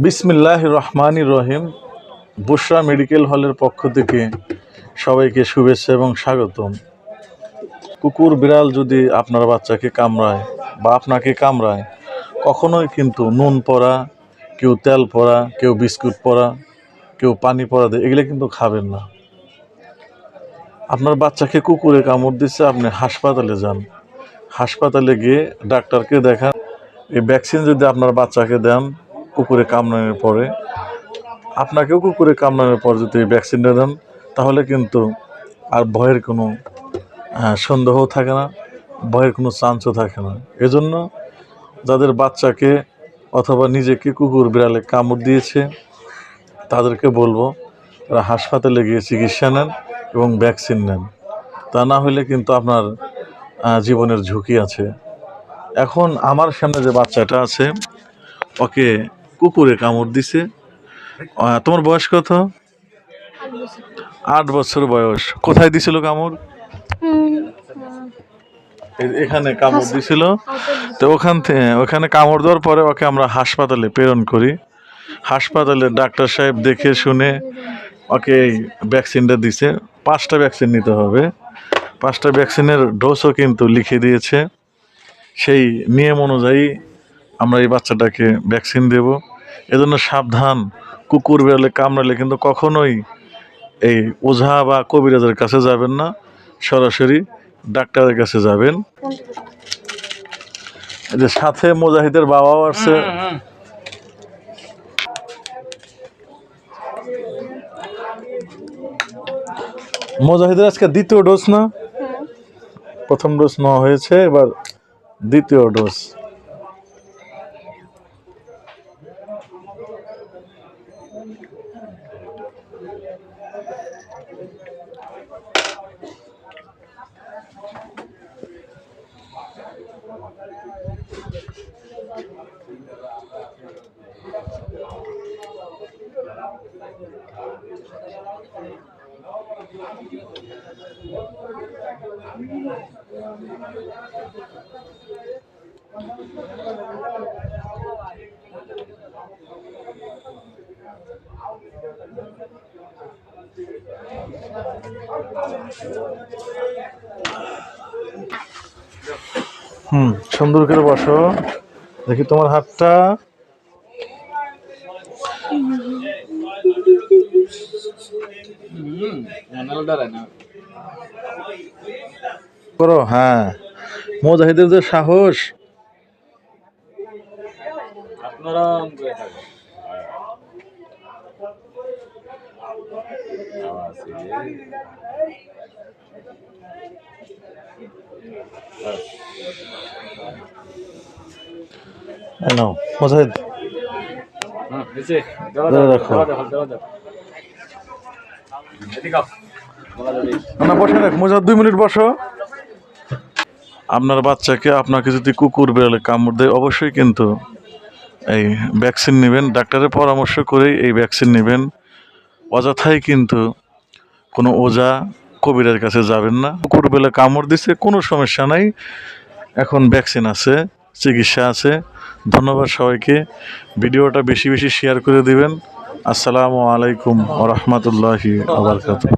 বিসমিল্লাহির রহমানির রহিম। বুশরা মেডিকেল হলের পক্ষ থেকে সবাইকে শুভেচ্ছা এবং স্বাগতম। কুকুর বিড়াল যদি আপনার বাচ্চাকে কামড়ায় বা আপনাকে কামড়ায়, কখনোই কিন্তু নুন পড়া, কেউ তেল পড়া, কেউ বিস্কুট পড়া, কেউ পানি পড়া দেয়, এগুলো কিন্তু খাবেন না। আপনার বাচ্চাকে কুকুরে কামড় দিচ্ছে, আপনি হাসপাতালে যান। হাসপাতালে গিয়ে ডাক্তারকে দেখান। এই ভ্যাকসিন যদি আপনার বাচ্চাকে দেন কুকুরে কামড়ানোর পরে, আপনাকেও কুকুরে কামড়ানোর পর যদি এই ভ্যাকসিনটা দেন, তাহলে কিন্তু আর ভয়ের কোনো সন্দেহ থাকে না, ভয়ের কোনো চান্সও থাকে না। এজন্য যাদের বাচ্চাকে অথবা নিজেকে কুকুর বিড়ালে কামড় দিয়েছে, তাদেরকে বলবো তারা হাসপাতালে গিয়ে চিকিৎসা নেন এবং ভ্যাকসিন নেন। তা না হলে কিন্তু আপনার জীবনের ঝুঁকি আছে। এখন আমার সামনে যে বাচ্চাটা আছে, ওকে কুকুরে কামড় দিছে। তোমার বয়স কত? 8 বছর বয়স। কোথায় দিছিল কামড়? এখানে কামড় দিছিল। তো ওখানে কামড় দেওয়ার পরে ওকে আমরা হাসপাতালে প্রেরণ করি। হাসপাতালে ডাক্তার সাহেব দেখে শুনে ওকে এই ভ্যাকসিনটা দিছে। 5টা ভ্যাকসিন নিতে হবে। 5টা ভ্যাকসিনের ডোজও কিন্তু লিখে দিয়েছে। সেই নিয়ম অনুযায়ী আমরা এই বাচ্চাটাকে ভ্যাকসিন দেব। এজন্য সাবধান, কুকুর বিড়ালে কামড়ালে কিন্তু কখনোই এই ওঝা বা কবিরাজের কাছে যাবেন না, সরাসরি ডাক্তারের কাছে যাবেন। এই যে সাথে মুজাহিদের বাবাও আসছে। মুজাহিদের আজকে দ্বিতীয় ডোজ না? প্রথম ডোজ নেওয়া হয়েছে, এবার দ্বিতীয় ডোজ। সুন্দর করে বসো, দেখি তোমার হাতটা। করো, হ্যাঁ। মুজাহিদের যে সাহস! আপনারা মুজাহিদ বসে রাখ, মুজাহিদ 2 মিনিট বসো। আপনার বাচ্চাকে আপনাকে যদি কুকুর বিড়ালে কামড় দেয়, অবশ্যই কিন্তু এই ভ্যাকসিন নেবেন। ডাক্তারের পরামর্শ করেই এই ভ্যাকসিন নেবেন। অযথাই কিন্তু কোনো ওঝা কবিরের কাছে যাবেন না। কুকুর বিড়ালে কামড় দিচ্ছে, কোনো সমস্যা নাই, এখন ভ্যাকসিন আছে, চিকিৎসা আছে। ধন্যবাদ সবাইকে। ভিডিওটা বেশি বেশি শেয়ার করে দিবেন। আসসালামু আলাইকুম ওয়া রাহমাতুল্লাহি ওয়া বারাকাতুহু।